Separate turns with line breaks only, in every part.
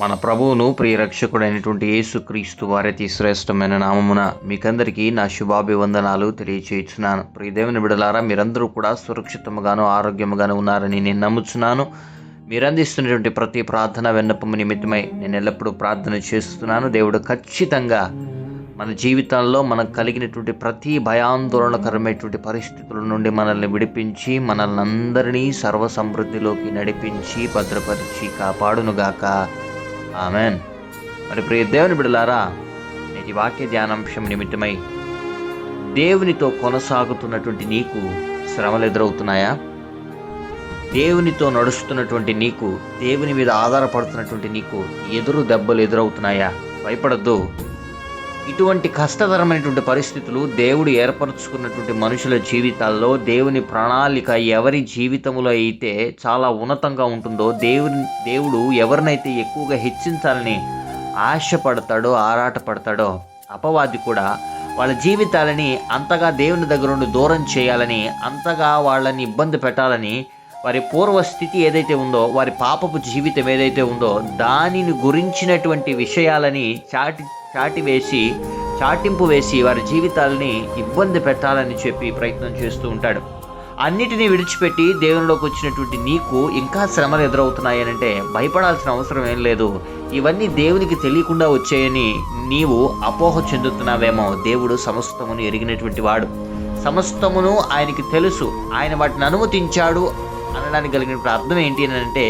మన ప్రభువును ప్రియరక్షకుడైనటువంటి యేసుక్రీస్తు వారి అతి శ్రేష్టమైన నామమున మీకందరికీ నా శుభాభివందనాలు తెలియచేస్తున్నాను. ప్రియ దేవుని బిడ్డలారా, మీరందరూ కూడా సురక్షితముగాను ఆరోగ్యముగాను ఉన్నారని నేను నమ్ముచున్నాను. మీరు అందిస్తున్నటువంటి ప్రతి ప్రార్థన విన్నపము నిమిత్తమై నేను ఎల్లప్పుడూ ప్రార్థన చేస్తున్నాను. దేవుడు ఖచ్చితంగా మన జీవితాల్లో మనకు కలిగినటువంటి ప్రతి భయాందోళనకరమైనటువంటి పరిస్థితుల నుండి మనల్ని విడిపించి మనల్ని అందరినీ సర్వసమృద్ధిలోకి నడిపించి భద్రపరిచి కాపాడునుగాక. ఆమెన్. మరి ప్రియ దేవుని బిడ్డలారా, నేటి వాక్య ధ్యానాంశం నిమిత్తమై దేవునితో కొనసాగుతున్నటువంటి నీకు శ్రమలు ఎదురవుతున్నాయా? దేవునితో నడుస్తున్నటువంటి నీకు, దేవుని మీద ఆధారపడుతున్నటువంటి నీకు ఎదురు దెబ్బలు ఎదురవుతున్నాయా? భయపడద్దు. ఇటువంటి కష్టతరమైనటువంటి పరిస్థితులు దేవుడు ఏర్పరచుకున్నటువంటి మనుషుల జీవితాల్లో దేవుని ప్రణాళిక ఎవరి జీవితంలో అయితే చాలా ఉన్నతంగా ఉంటుందో, దేవుడు ఎవరినైతే ఎక్కువగా హెచ్చించాలని ఆశపడతాడో, ఆరాటపడతాడో, అపవాది కూడా వాళ్ళ జీవితాలని అంతగా దేవుని దగ్గర నుండి దూరం చేయాలని, అంతగా వాళ్ళని ఇబ్బంది పెట్టాలని, వారి పూర్వస్థితి ఏదైతే ఉందో, వారి పాపపు జీవితం ఏదైతే ఉందో దానిని గురించినటువంటి విషయాలని చాటింపు వేసి వారి జీవితాలని ఇబ్బంది పెట్టాలని చెప్పి ప్రయత్నం చేస్తూ ఉంటాడు. అన్నిటినీ విడిచిపెట్టి దేవునిలోకి వచ్చినటువంటి నీకు ఇంకా శ్రమలు ఎదురవుతున్నాయనంటే భయపడాల్సిన అవసరం ఏం లేదు. ఇవన్నీ దేవునికి తెలియకుండా వచ్చాయని నీవు అపోహ చెందుతున్నావేమో. దేవుడు సమస్తమును ఎరిగినటువంటి వాడు. సమస్తమును ఆయనకి తెలుసు. ఆయన వాటిని అనుమతించాడు అనడానికి కలిగినటువంటి అర్థం ఏంటి అని అంటే,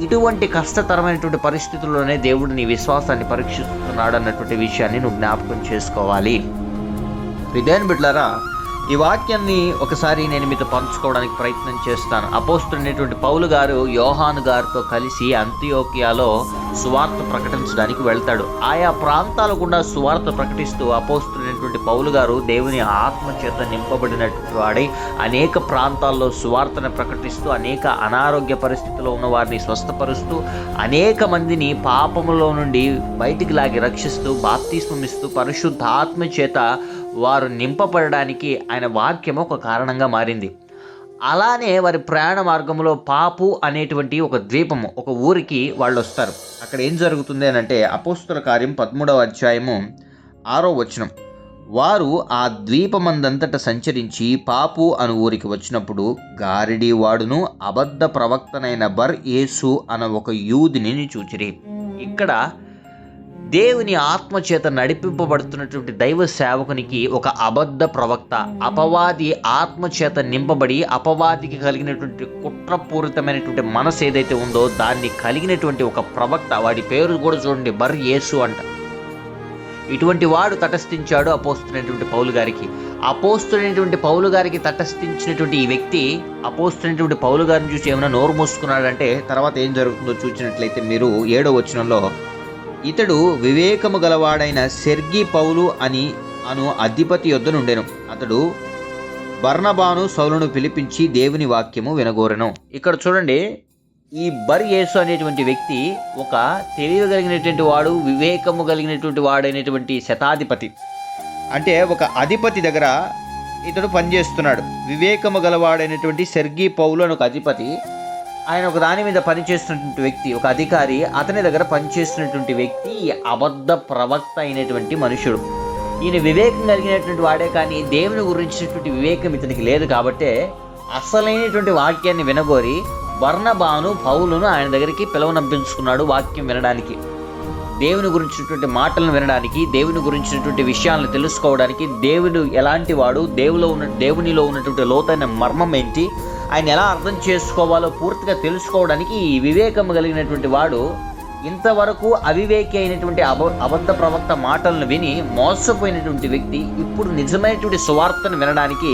ఇటువంటి కష్టతరమైనటువంటి పరిస్థితుల్లోనే దేవుడు నీ విశ్వాసాన్ని పరీక్షిస్తున్నాడు అన్నటువంటి విషయాన్ని నువ్వు జ్ఞాపకం చేసుకోవాలి. దేవుని బిడ్డలారా, ఈ వాక్యాన్ని ఒకసారి నేను మీతో పంచుకోవడానికి ప్రయత్నం చేస్తాను. అపోస్తలుడైనటువంటి పౌలు గారు యోహాను గారితో కలిసి అంతియోకియాలో సువార్త ప్రకటించడానికి వెళ్తాడు. ఆయా ప్రాంతాల గుండా సువార్త ప్రకటిస్తూ అపోస్తలుడైనటువంటి పౌలు గారు దేవుని ఆత్మ చేత నింపబడినటువంటి వాడై అనేక ప్రాంతాల్లో సువార్తను ప్రకటిస్తూ అనేక అనారోగ్య పరిస్థితుల్లో ఉన్న వారిని స్వస్థపరుస్తూ అనేక మందిని పాపములో నుండి బయటికి లాగి రక్షిస్తూ బాప్తిస్మం ఇస్తూ పరిశుద్ధ ఆత్మ చేత వారు నింపబడడానికి ఆయన వాక్యం ఒక కారణంగా మారింది. అలానే వారి ప్రయాణ మార్గంలో పాపు అనేటువంటి ఒక ద్వీపము, ఒక ఊరికి వాళ్ళు వస్తారు. అక్కడ ఏం జరుగుతుంది అని అంటే, అపోస్తల కార్యం 13వ అధ్యాయము 6వ వచనం, వారు ఆ ద్వీపమందంతట సంచరించి పాపు అను ఊరికి వచ్చినప్పుడు గారిడి వాడును అబద్ధ ప్రవక్తనైన బర్ యేసు అన్న ఒక యూదుని చూచిరి. ఇక్కడ దేవుని ఆత్మచేత నడిపింపబడుతున్నటువంటి దైవ సేవకునికి ఒక అబద్ధ ప్రవక్త, అపవాది ఆత్మచేత నింపబడి అపవాదికి కలిగినటువంటి కుట్రపూరితమైనటువంటి మనసు ఏదైతే ఉందో దాన్ని కలిగినటువంటి ఒక ప్రవక్త, వాడి పేరు కూడా చూడండి, బర్ యేసు అంట. ఇటువంటి వాడు తటస్థించాడు అపోస్తులైనటువంటి పౌలు గారికి. అపోస్తులైనటువంటి పౌలు గారికి తటస్థించినటువంటి ఈ వ్యక్తి అపోస్తులైనటువంటి పౌలు గారిని చూసి ఏమైనా నోరు మూసుకున్నాడంటే తర్వాత ఏం జరుగుతుందో చూసినట్లయితే మీరు 7వ వచనంలో, ఇతడు వివేకము గలవాడైన సెర్గి పౌలు అను అధిపతి యొద్ద నుండెను. అతడు బర్నబాను సౌలును పిలిపించి దేవుని వాక్యము వినగోరెను. ఇక్కడ చూడండి, ఈ బర్ యేసు అనేటువంటి వ్యక్తి ఒక తెలివి కలిగినటువంటి వాడు, వివేకము కలిగినటువంటి వాడైనటువంటి శతాధిపతి, అంటే ఒక అధిపతి దగ్గర ఇతడు పనిచేస్తున్నాడు. వివేకము గలవాడైనటువంటి సెర్గి పౌలు అని ఒక అధిపతి, ఆయన ఒక దాని మీద పనిచేస్తున్నటువంటి వ్యక్తి, ఒక అధికారి, అతని దగ్గర పనిచేస్తున్నటువంటి వ్యక్తి అబద్ధ ప్రవక్త అయినటువంటి మనుషుడు. ఈయన వివేకం కలిగినటువంటి వాడే, కానీ దేవుని గురించినటువంటి వివేకం ఇతనికి లేదు. కాబట్టే అసలైనటువంటి వాక్యాన్ని వినగోరి బర్నబాను పౌలును ఆయన దగ్గరికి పిలవనంపించుకున్నాడు వాక్యం వినడానికి, దేవుని గురించినటువంటి మాటలను వినడానికి, దేవుని గురించినటువంటి విషయాలను తెలుసుకోవడానికి, దేవుడు ఎలాంటి వాడు, దేవునిలో ఉన్నటువంటి లోతైన మర్మం ఏంటి, ఆయన ఎలా అర్థం చేసుకోవాలో పూర్తిగా తెలుసుకోవడానికి ఈ వివేకం కలిగినటువంటి వాడు ఇంతవరకు అవివేకి అయినటువంటి అబద్ధ ప్రవక్త మాటలను విని మోసపోయినటువంటి వ్యక్తి ఇప్పుడు నిజమైనటువంటి సువార్తను వినడానికి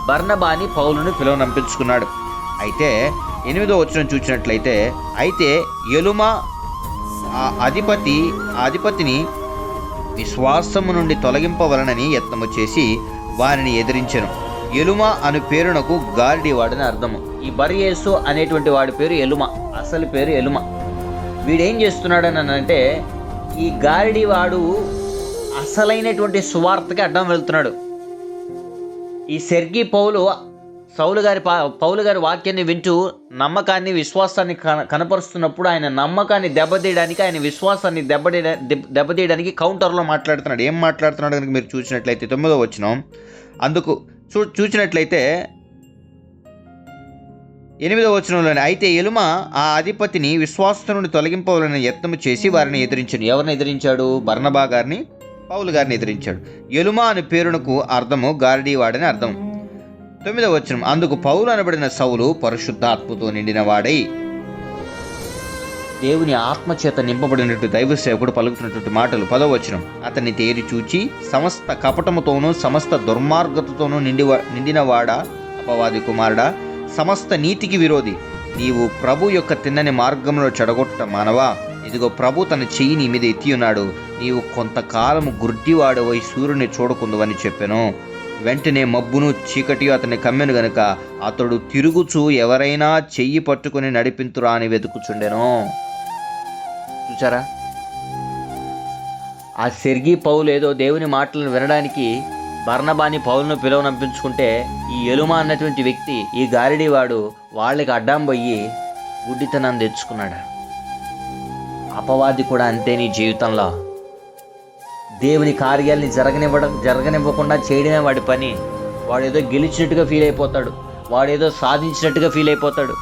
బర్నబాని పౌలును పిలువనంపించుకున్నాడు. అయితే 8వ వచనం చూసినట్లయితే, అయితే ఎలుమ ఆ అధిపతిని విశ్వాసము నుండి తొలగింపవలనని యత్నము చేసి వారిని ఎదిరించెను. ఎలుమ అను పేరునకు గారిడి వాడని అర్థము. ఈ బర్ యేసు అనేటువంటి వాడి పేరు ఎలుమ, అసలు పేరు ఎలుమ. వీడేం చేస్తున్నాడని అంటే, ఈ గారిడి వాడు అసలైనటువంటి సువార్తకి అడ్డం వెళ్తున్నాడు. ఈ సెర్గి పౌలు పౌలు గారి వాక్యాన్ని వింటూ నమ్మకాన్ని, విశ్వాసాన్ని కనపరుస్తున్నప్పుడు ఆయన నమ్మకాన్ని దెబ్బతీయడానికి, ఆయన విశ్వాసాన్ని దెబ్బతీయడానికి కౌంటర్లో మాట్లాడుతున్నాడు. ఏం మాట్లాడుతున్నాడు కనుక మీరు చూసినట్లయితే 9వ వచనం, అందుకు చూసినట్లయితే 8వ వచనంలోనే, అయితే ఎలుమ ఆ అధిపతిని విశ్వాసం నుండి తొలగింపవాలని యత్నము చేసి వారిని ఎదిరించాడు. ఎవరిని ఎదిరించాడు? బర్నబా గారిని, పౌలు గారిని ఎదిరించాడు. ఎలుమ అనే పేరునకు అర్థము గారడీవాడని అర్థం. 9వ వచనం, అందుకు పౌలు అనబడిన సౌలు పరిశుద్ధాత్మతో నిండిన వాడై దేవుని ఆత్మచేత నింపబడినట్టు దైవ సేవకుడు పలుకుతున్నటువంటి మాటలు. 10వ వచనం, అతన్ని తేరి చూచి సమస్త కపటముతోనూ సమస్త దుర్మార్గతతోనూ నిండినవాడా, అపవాది కుమారుడా, సమస్త నీతికి విరోధి, నీవు ప్రభు యొక్క తిన్నని మార్గంలో చెడగొట్ట మానవా, ఇదిగో ప్రభు తన చెయ్యి నీ మీద ఎత్తి ఉన్నాడు, నీవు కొంతకాలము గుడ్డివాడవై సూర్యుని చూడకుందువని చెప్పెను. వెంటనే మబ్బును చీకటి అతన్ని కమ్మెను గనుక అతడు తిరుగుచూ ఎవరైనా చెయ్యి పట్టుకుని నడిపింతురా అని వెతుకుచుండెను. చూసారా, ఆ సెర్గీ పౌలు ఏదో దేవుని మాటలను వినడానికి బర్నబాని పౌలును పిలువనంపించుకుంటే, ఈ ఎలుమ అన్నటువంటి వ్యక్తి, ఈ గారిడివాడు వాళ్ళకి అడ్డం పోయి గుడ్డితనాన్ని తెచ్చుకున్నాడు. అపవాది కూడా అంతే నీ జీవితంలో. దేవుని కార్యాలని జరగనివ్వకుండా చేయడమే వాడి పని. వాడేదో గెలిచినట్టుగా ఫీల్ అయిపోతాడు, వాడేదో సాధించినట్టుగా ఫీల్ అయిపోతాడు.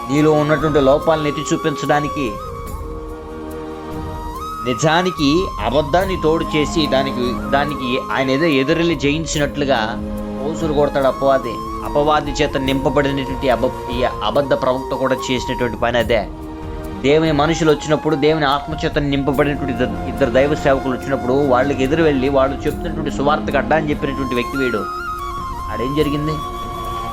నీలో ఉన్నటువంటి లోపాలను ఎత్తి చూపించడానికి నిజానికి అబద్ధాన్ని తోడు చేసి దానికి ఆయన ఏదో ఎదురెళ్ళి జయించినట్లుగా పోసులు కొడతాడు అపవాది చేత నింపబడినటువంటి ఈ అబద్ధ ప్రవక్త కూడా చేసినటువంటి పని అదే. దేవుని మనుషులు వచ్చినప్పుడు, దేవుని ఆత్మచేత నింపబడినటువంటి ఇద్దరు దైవ సేవకులు వచ్చినప్పుడు వాళ్ళకి ఎదురు వెళ్ళి వాళ్ళు చెప్తున్నటువంటి సువార్తకు అడ్డా అని చెప్పినటువంటి వ్యక్తి వీడు. ఆడేం జరిగింది?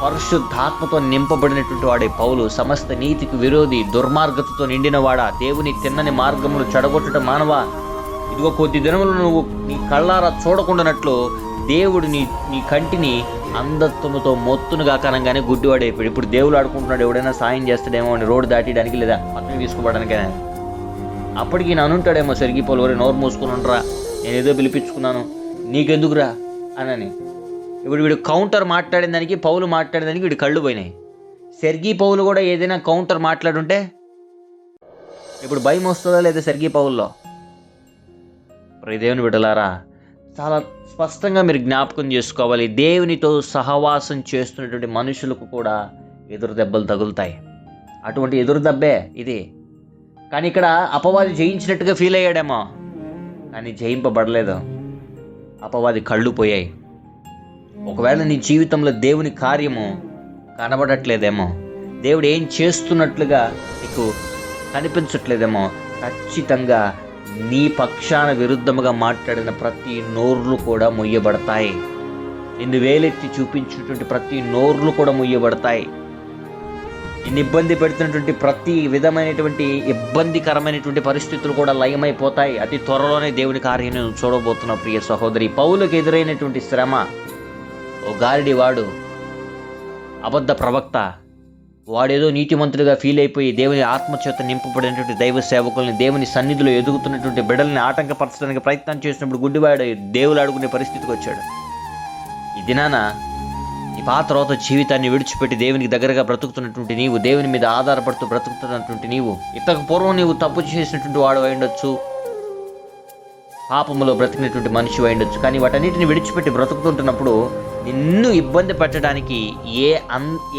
పరిశుద్ధాత్మతో నింపబడినటువంటి వాడే పౌలు సమస్త నీతికి విరోధి, దుర్మార్గతతో నిండినవాడా, దేవుని తిన్నని మార్గములు చెడగొట్టడం మానవా, ఇదిగో కొద్ది దినములు నువ్వు నీ కళ్ళారా చూడకుండానట్లు దేవుడు నీ కంటిని అంధత్వముతో మొత్తునుగా కనంగానే గుడ్డివాడైపోయాడు. ఇప్పుడు దేవుడు ఆడుకుంటున్నాడు, ఎవడైనా సాయం చేస్తాడేమో అని రోడ్డు దాటియడానికి లేదా పక్కన తీసుకోవడానికైనా. అప్పటికి నేను అనుంటాడేమో సెర్గీ పౌలు, ఎవరు నోరు మూసుకుని ఉండరా, నేను ఏదో పిలిపించుకున్నాను నీకెందుకురా అని. ఇప్పుడు వీడు కౌంటర్ మాట్లాడిన దానికి, పౌలు మాట్లాడిన దానికి వీడు కళ్ళు పోయినాయి. సెర్గీ పౌలు కూడా ఏదైనా కౌంటర్ మాట్లాడుంటే ఇప్పుడు భయం వస్తుందా లేదా సెర్గీ పౌల్లో? దేవుని బిడ్డలారా, చాలా స్పష్టంగా మీరు జ్ఞాపకం చేసుకోవాలి, దేవునితో సహవాసం చేస్తున్నటువంటి మనుషులకు కూడా ఎదురు దెబ్బలు తగులుతాయి. అటువంటి ఎదురు దెబ్బే ఇది. కానీ ఇక్కడ అపవాది జయించినట్టుగా ఫీల్ అయ్యాడేమో, కానీ జయింపబడలేదు. అపవాది కళ్ళు పోయాయి. ఒకవేళ నీ జీవితంలో దేవుని కార్యము కనబడట్లేదేమో, దేవుడు ఏం చేస్తున్నట్లుగా నీకు కనిపించట్లేదేమో, ఖచ్చితంగా నీ పక్షాన విరుద్ధముగా మాట్లాడిన ప్రతి నోర్లు కూడా ముయ్యబడతాయి. నిన్ను వేలెత్తి చూపించినటువంటి ప్రతి నోర్లు కూడా ముయ్యబడతాయి. నిన్ను ఇబ్బంది పెడుతున్నటువంటి ప్రతి విధమైనటువంటి ఇబ్బందికరమైనటువంటి పరిస్థితులు కూడా లయమైపోతాయి. అతి త్వరలోనే దేవుని కార్యం చూడబోతున్న ప్రియ సహోదరి. పౌలుకు ఎదురైనటువంటి శ్రమ, ఓ గారిడివాడు, అబద్ధ ప్రవక్త, వాడేదో నీతిమంతుడిగా ఫీల్ అయిపోయి దేవుని ఆత్మచేత నింపబడినటువంటి దైవ సేవకుల్ని, దేవుని సన్నిధిలో ఎదుగుతున్నటువంటి బిడ్డల్ని ఆటంకపరచడానికి ప్రయత్నం చేసినప్పుడు గుడ్డివాడు దేవుడు ఆడుకునే పరిస్థితికి వచ్చాడు. ఈ దినాన ఈ పాత రోత జీవితాన్ని విడిచిపెట్టి దేవునికి దగ్గరగా బ్రతుకుతున్నటువంటి నీవు, దేవుని మీద ఆధారపడుతూ బ్రతుకుతున్నటువంటి నీవు, ఇంతకు పూర్వం నీవు తప్పు చేసినటువంటి వాడు అయిండొచ్చు, పాపములో బ్రతికినటువంటి మనిషి అయిండొచ్చు. కానీ వాటన్నిటిని విడిచిపెట్టి బ్రతుకుతుంటున్నప్పుడు నిన్ను ఇబ్బంది పెట్టడానికి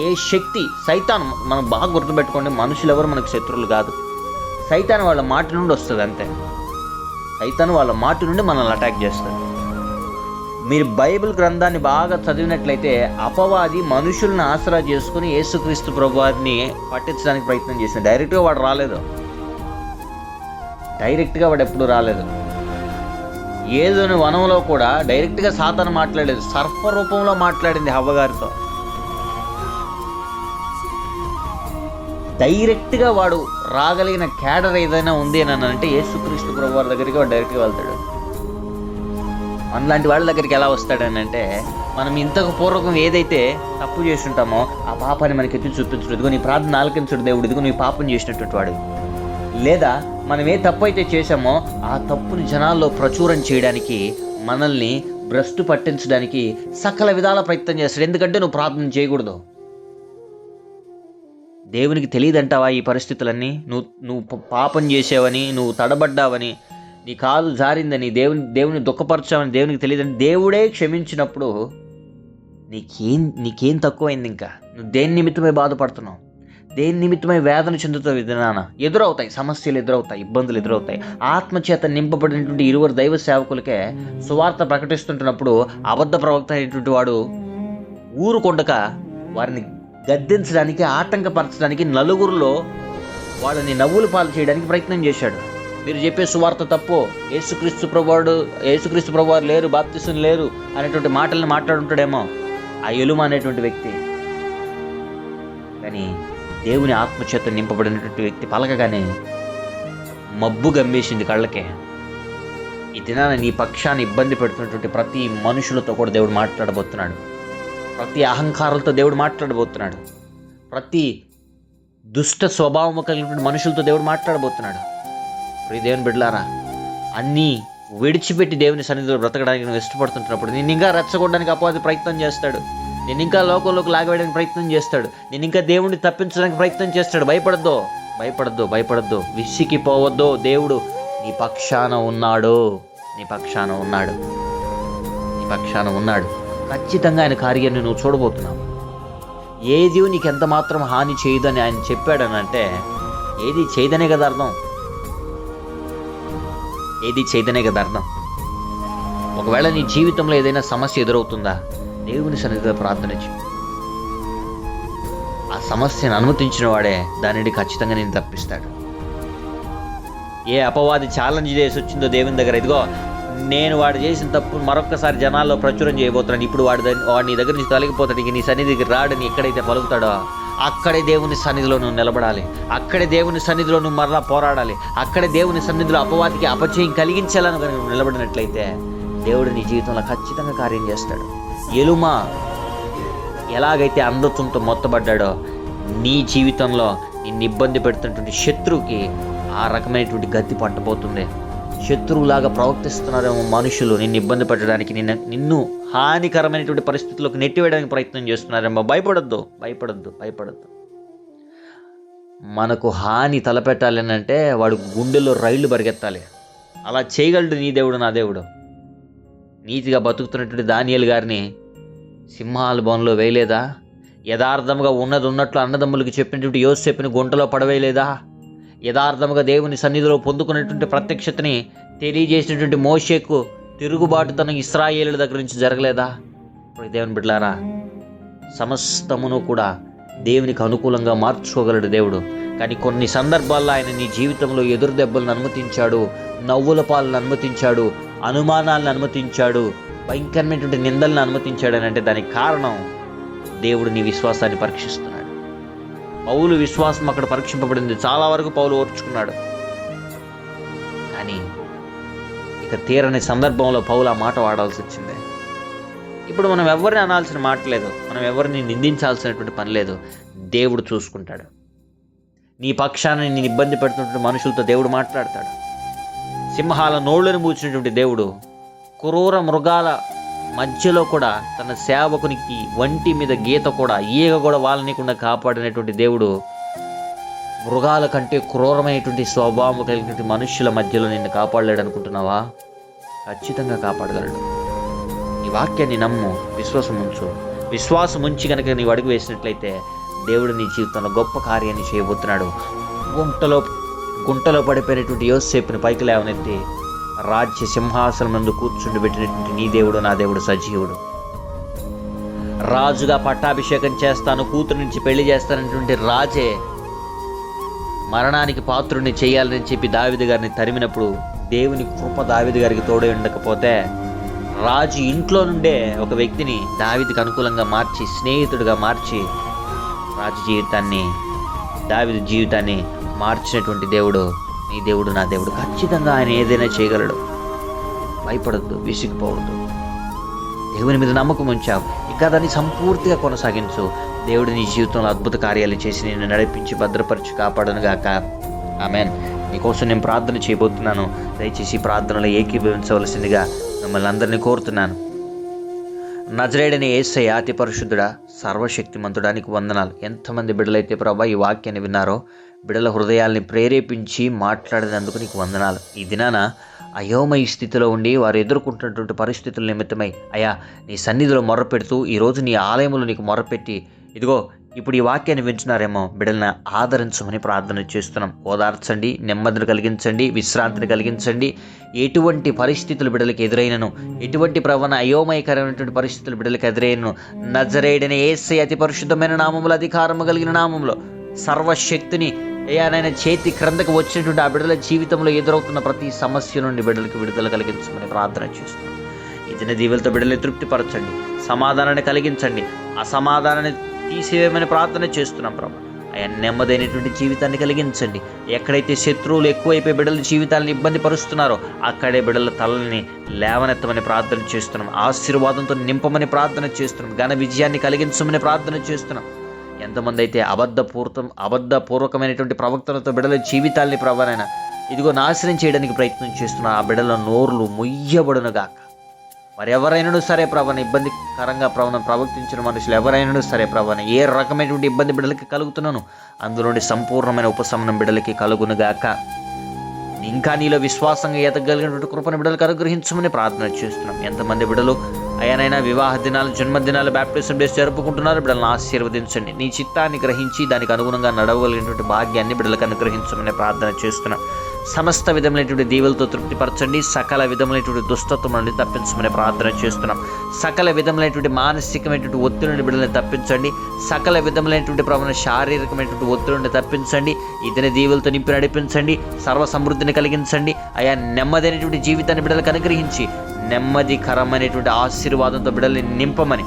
ఏ శక్తి, సైతాన్, మనం బాగా గుర్తుపెట్టుకోండి, మనుషులు ఎవరు మనకు శత్రువులు కాదు. సైతాన్ వాళ్ళ మాట నుండి వస్తుంది అంతే. సైతాన్ వాళ్ళ మాట నుండి మనల్ని అటాక్ చేస్తుంది. మీరు బైబిల్ గ్రంథాన్ని బాగా చదివినట్లయితే అపవాది మనుషులను ఆసరా చేసుకుని యేసుక్రీస్తు ప్రభువారిని పట్టించడానికి ప్రయత్నం చేసింది. డైరెక్ట్గా వాడు రాలేదు. డైరెక్ట్గా వాడు ఎప్పుడు రాలేదు. ఏదోని వనంలో కూడా డైరెక్ట్గా సాతాను మాట్లాడలేదు, సర్ప రూపంలో మాట్లాడింది హవ్వగారితో. డైరెక్ట్గా వాడు రాగలిగిన క్యాడర్ ఏదైనా ఉంది అని అంటే యేసుక్రీస్తు ప్రభువారి దగ్గరికి వాడు డైరెక్ట్గా వెళ్తాడు. మనలాంటి వాళ్ళ దగ్గరికి ఎలా వస్తాడని అంటే, మనం ఇంతకు పూర్వకం ఏదైతే తప్పు చేస్తుంటామో ఆ పాపాన్ని మనకి ఎత్తి చూపించడు, ఇదిగో నీ ప్రార్థన ఆలకించడు దేవుడు, ఇదిగో నీ పాపం చేసినటువంటి వాడు. లేదా మనం ఏ తప్పు అయితే చేశామో ఆ తప్పుని జనాల్లో ప్రచురం చేయడానికి మనల్ని భ్రష్టు పట్టించడానికి సకల విధాల ప్రయత్నం చేస్తాడు. ఎందుకంటే నువ్వు ప్రార్థన చేయకూడదు. దేవునికి తెలియదంటావా ఈ పరిస్థితులన్నీ? నువ్వు పాపం చేసావని, నువ్వు తడబడ్డావని, నీ కాలు జారిందని, దేవుని దుఃఖపరచావని దేవునికి తెలియదని దేవుడే క్షమించినప్పుడు నీకేం తక్కువైంది? ఇంకా నువ్వు దేని నిమిత్తమై బాధపడుతున్నావు? దేని నిమిత్తమై వేదన చెందుతావు? విధాన ఎదురవుతాయి, సమస్యలు ఎదురవుతాయి, ఇబ్బందులు ఎదురవుతాయి. ఆత్మచేత నింపబడినటువంటి 20 దైవ సేవకులకే సువార్త ప్రకటిస్తుంటున్నప్పుడు అబద్ధ ప్రవక్త అయినటువంటి వాడు ఊరుకొండక వారిని గద్దించడానికి, ఆటంకపరచడానికి, నలుగురిలో వాళ్ళని నవ్వులు పాలు చేయడానికి ప్రయత్నం చేశాడు. మీరు చెప్పే సువార్త తప్పు, యేసుక్రీస్తు ప్రభువారు లేరు, బాప్తిసం లేరు అనేటువంటి మాటలను మాట్లాడుంటాడేమో ఆ ఎలుమ అనేటువంటి వ్యక్తి. కానీ దేవుని ఆత్మచేత నింపబడినటువంటి వ్యక్తి పలకగానే మబ్బు గమ్మేసింది కళ్ళకే. ఈ దినాన నీ పక్షాన్ని ఇబ్బంది పెడుతున్నటువంటి ప్రతి మనుషులతో కూడా దేవుడు మాట్లాడబోతున్నాడు. ప్రతి అహంకారాలతో దేవుడు మాట్లాడబోతున్నాడు. ప్రతి దుష్ట స్వభావం కలిగినటువంటి మనుషులతో దేవుడు మాట్లాడబోతున్నాడు. ప్రియ దేవుని బిడ్డలారా, అన్నీ విడిచిపెట్టి దేవుని సన్నిధిలో బ్రతకడానికి నువ్వు ఇష్టపడుతుంటున్నప్పుడు నేను ఇంకా రెచ్చగొట్టడానికి అపవాది ప్రయత్నం చేస్తాడు. నేను ఇంకా లోకంలోకి లాగవేయడానికి ప్రయత్నం చేస్తాడు. నేను ఇంకా దేవుడిని తప్పించడానికి ప్రయత్నం చేస్తాడు. భయపడద్దు, విసిగిపోవద్దు. దేవుడు నీ పక్షాన ఉన్నాడు. ఖచ్చితంగా ఆయన కార్యాన్ని నువ్వు చూడబోతున్నావు. ఏది నీకు ఎంత మాత్రం హాని చేయదని ఆయన చెప్పాడనంటే ఏది చేయదనే కదా అర్థం. ఒకవేళ నీ జీవితంలో ఏదైనా సమస్య ఎదురవుతుందా, దేవుని సన్నిధిలో ప్రార్థన చేయి. ఆ సమస్యను అనుమతించిన వాడే దానిని ఖచ్చితంగా నేను తప్పిస్తాడు. ఏ అపవాది ఛాలెంజ్ చేసి వచ్చిందో దేవుని దగ్గర, ఇదిగో నేను వాడు చేసిన తప్పు మరొక్కసారి జనాల్లో ప్రచురం చేయబోతున్నాను, ఇప్పుడు వాడు నీ దగ్గర నుంచి తొలగిపోతాడు, ఇంక నీ సన్నిధికి రాడని ఎక్కడైతే పలుకుతాడో అక్కడే దేవుని సన్నిధిలో నువ్వు నిలబడాలి. అక్కడే దేవుని సన్నిధిలో నువ్వు మరలా పోరాడాలి. అక్కడే దేవుని సన్నిధిలో అపవాదికి అపజయం కలిగించాలని నువ్వు నిలబడినట్లయితే దేవుడు నీ జీవితంలో ఖచ్చితంగా కార్యం చేస్తాడు. ఎలుమ ఎలాగైతే అందతంతో మొత్తబడ్డాడో నీ జీవితంలో నిన్ను ఇబ్బంది పెడుతున్నటువంటి శత్రువుకి ఆ రకమైనటువంటి గతి పట్టబోతుంది. శత్రువులాగా ప్రవర్తిస్తున్నారేమో మనుషులు నిన్ను ఇబ్బంది పెట్టడానికి, నిన్ను హానికరమైనటువంటి పరిస్థితుల్లోకి నెట్టివేయడానికి ప్రయత్నం చేస్తున్నారేమో. భయపడద్దు. మనకు హాని తలపెట్టాలి అంటే వాడు గుండెలో రైళ్లు పరిగెత్తాలి. అలా చేయగలడు నీ దేవుడు, నా దేవుడు. నీతిగా బతుకుతున్నటువంటి దానియేలు గారిని సింహాల బోన్లో వేయలేదా? యథార్థంగా ఉన్నది ఉన్నట్లు అన్నదమ్ములకి చెప్పినటువంటి యోసేపుని గుంటలో పడవేయలేదా? యథార్థముగా దేవుని సన్నిధిలో పొందుకున్నటువంటి ప్రత్యక్షతని తెలియజేసినటువంటి మోషేకు తిరుగుబాటు తన ఇశ్రాయేలుల దగ్గర నుంచి జరగలేదా? ఇప్పుడు దేవుని బిడ్డలారా, సమస్తమును కూడా దేవునికి అనుకూలంగా మార్చుకోగలడు దేవుడు. కానీ కొన్ని సందర్భాల్లో ఆయన నీ జీవితంలో ఎదురు దెబ్బలను అనుమతించాడు, నవ్వుల పాలను అనుమతించాడు, అనుమానాలను అనుమతించాడు, భయంకరమైనటువంటి నిందలను అనుమతించాడు అని అంటే దానికి కారణం దేవుడు నీ విశ్వాసాన్ని పరీక్షిస్తున్నాడు. పౌలు విశ్వాసం అక్కడ పరీక్షింపబడింది. చాలా వరకు పౌలు ఓర్చుకున్నాడు. కానీ ఇక తీరని సందర్భంలో పౌలు ఆ మాట వాడాల్సి వచ్చింది. ఇప్పుడు మనం ఎవరిని అనాల్సిన మాట లేదు, మనం ఎవరిని నిందించాల్సినటువంటి పని లేదు. దేవుడు చూసుకుంటాడు. నీ పక్షాన్ని నేను ఇబ్బంది పెడుతున్నటువంటి మనుషులతో దేవుడు మాట్లాడతాడు. సింహాల నోళ్లను మూసినటువంటి దేవుడు క్రూర మృగాల మధ్యలో కూడా తన సేవకునికి వంటి మీద గీత కూడా, ఈగ కూడా వాళ్ళనీయకుండా కాపాడినటువంటి దేవుడు మృగాల కంటే క్రూరమైనటువంటి స్వభావం కలిగినటువంటి మనుష్యుల మధ్యలో నిన్ను కాపాడలేడు అనుకుంటున్నావా? ఖచ్చితంగా కాపాడగలడు. ఈ వాక్యాన్ని నమ్ము, విశ్వాసం ఉంచి కనుక నీవు అడుగు వేసినట్లయితే దేవుడు నీ జీవితంలో గొప్ప కార్యాన్ని చేయబోతున్నాడు. గుంటలో పడిపోయినటువంటి యోసేపుని పైకి లేవనెత్తి రాజ్య సింహాసనం నందు కూర్చుండి పెట్టినటువంటి నీ దేవుడు, నా దేవుడు సజీవుడు. రాజుగా పట్టాభిషేకం చేస్తాను, కూతురు నుంచి పెళ్లి చేస్తానటువంటి రాజే మరణానికి పాత్రుడిని చేయాలని చెప్పి దావీదు గారిని తరిమినప్పుడు దేవుని కృప దావీదు గారికి తోడే ఉండకపోతే రాజు ఇంట్లో నుండే ఒక వ్యక్తిని దావీదుకి అనుకూలంగా మార్చి, స్నేహితుడిగా మార్చి దావీదు జీవితాన్ని మార్చినటువంటి దేవుడు నీ దేవుడు, నా దేవుడు. ఖచ్చితంగా ఆయన ఏదైనా చేయగలడు. భయపడద్దు, విసిగిపోవద్దు. దేవుని మీద నమ్మకం ఉంచావు, ఇక దాన్ని సంపూర్తిగా కొనసాగించు. దేవుడు నీ జీవితంలో అద్భుత కార్యాలు చేసి నిన్ను నడిపించి భద్రపరిచి కాపాడను గాక. ఆమేన్. నీకోసం నేను ప్రార్థన చేయబోతున్నాను. దయచేసి ప్రార్థనలో ఏకీభవించవలసిందిగా మిమ్మల్ని అందరినీ కోరుతున్నాను. నజరేయుడైన యేసయ్య అతి పరిశుద్ధుడా, సర్వశక్తిమంతుడా, నీకు వందనాలు. ఎంతమంది బిడ్డలైతే ప్రభా ఈ వాక్యాన్ని విన్నారో, బిడ్డల హృదయాల్ని ప్రేరేపించి మాట్లాడినందుకు నీకు వందనాలు. ఈ దినాన అయోమయ స్థితిలో ఉండి వారు ఎదుర్కొంటున్నటువంటి పరిస్థితుల నిమిత్తమై అయ్యా నీ సన్నిధిలో మొర్రపెడుతూ ఈరోజు నీ ఆలయంలో నీకు మొర్రపెట్టి ఇదిగో ఇప్పుడు ఈ వాక్యాన్ని వింటున్నారేమో, బిడ్డలను ఆదరించమని ప్రార్థన చేస్తున్నాం. ఓదార్చండి, నెమ్మదిని కలిగించండి, విశ్రాంతిని కలిగించండి. ఎటువంటి పరిస్థితులు బిడ్డలకు ఎదురైనను, ఎటువంటి అయోమయకరమైనటువంటి పరిస్థితులు బిడ్డలకు ఎదురైనను, నజరేయుడైన యేసయ్య అతి పరిశుద్ధమైన నామములో, అధికారము కలిగిన నామంలో సర్వశక్తిని అయ్యానైనా చేతి క్రిందకు వచ్చినటువంటి ఆ బిడ్డల జీవితంలో ఎదురవుతున్న ప్రతి సమస్య నుండి బిడ్డలకు విడుదల కలిగించమని ప్రార్థన చేస్తున్నాం. ఇదిన దీవులతో బిడ్డలు తృప్తిపరచండి, సమాధానాన్ని కలిగించండి, అసమాధానాన్ని తీసివేయమని ప్రార్థన చేస్తున్నాం ప్రభా. అయ్యా నెమ్మదైనటువంటి జీవితాన్ని కలిగించండి. ఎక్కడైతే శత్రువులు ఎక్కువైపోయి బిడ్డల జీవితాలను ఇబ్బంది పరుస్తున్నారో అక్కడే బిడ్డల తలని లేవనెత్తమని ప్రార్థన చేస్తున్నాం. ఆశీర్వాదంతో నింపమని ప్రార్థన చేస్తున్నాం. ఘన విజయాన్ని కలిగించమని ప్రార్థన చేస్తున్నాం. ఎంతమంది అయితే అబద్ధపూర్వకమైనటువంటి ప్రవక్తలతో బిడ్డల జీవితాల్ని ప్రభానైనా ఇదిగో నాశనం చేయడానికి ప్రయత్నం చేస్తున్న ఆ బిడ్డల నోర్లు ముయ్యబడునుగాక. మరి ఎవరైనా సరే ప్రభాన ఇబ్బందికరంగా ప్రవర్తించిన మనుషులు ఎవరైనా సరే ప్రభాన ఏ రకమైనటువంటి ఇబ్బంది బిడ్డలకి కలుగుతున్నాను అందులోని సంపూర్ణమైన ఉపశమనం బిడ్డలకి కలుగునుగాక. ఇంకా నీలో విశ్వాసంగా ఎదగలిగినటువంటి కృపను బిడ్డలకు అనుగ్రహించమని ప్రార్థన చేస్తున్నాం. ఎంతమంది బిడ్డలు అయ్యానైనా వివాహ దినాలు, జన్మదినాలు, బ్యాప్టిజం డేస్ జరుపుకుంటున్నారు, బిడ్డలను ఆశీర్వదించండి. నీ చిత్తాన్ని గ్రహించి దానికి అనుగుణంగా నడవగలిగినటువంటి భాగ్యాన్ని బిడ్డలకు అనుగ్రహించమని ప్రార్థన చేస్తున్నాం. సమస్త విధములైనటువంటి దీవులతో తృప్తిపరచండి. సకల విధములైనటువంటి దుష్టత్వం నుండి తప్పించమని ప్రార్థన చేస్తున్నాం. సకల విధములైనటువంటి మానసికమైనటువంటి ఒత్తిడి నుండి బిడ్డలను తప్పించండి. సకల విధములైనటువంటి శారీరకమైనటువంటి ఒత్తిడి నుండి తప్పించండి. ఇతని దీవులతో నింపి నడిపించండి. సర్వ సమృద్ధిని కలిగించండి. అయా నెమ్మదైనటువంటి జీవితాన్ని బిడ్డలకు అనుగ్రహించి నెమ్మదికరమైనటువంటి ఆశీర్వాదంతో బిడ్డల్ని నింపమని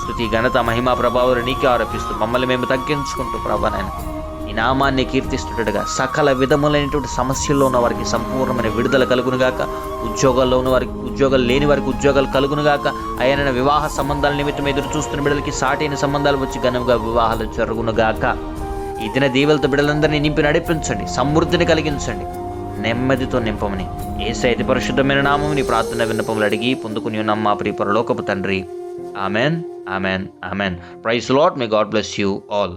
స్తుతి, ఘనత, మహిమ, ప్రభావాలు నీకే ఆరోపిస్తూ మమ్మల్ని మేము తగ్గించుకుంటూ ప్రభానైనా ఈ నామాన్ని కీర్తిస్తుండగా సకల విధములైనటువంటి సమస్యల్లో ఉన్న వారికి సంపూర్ణమైన విడుదల కలుగునుగాక. ఉద్యోగాల్లో ఉన్న వారికి, ఉద్యోగాలు లేని వారికి ఉద్యోగాలు కలుగునుగాక. ఆయన వివాహ సంబంధాల నిమిత్తం ఎదురు చూస్తున్న బిడ్డలకి సాటైన సంబంధాలు వచ్చి ఘనంగా వివాహాలు జరుగునుగాక. ఈ దిన దీవెలతో బిడ్డలందరినీ నింపి నడిపించండి. సమృద్ధిని కలిగించండి. నెమ్మదితో నింపమని యేసయ్య అతి పరిశుద్ధమైన నామముని ప్రార్థన విన్నపములు అడిగి పొందుకుని ఉన్నాం మా ప్రియ పరలోకపు తండ్రి. Amen, amen, amen. Praise Lord. May God bless you all.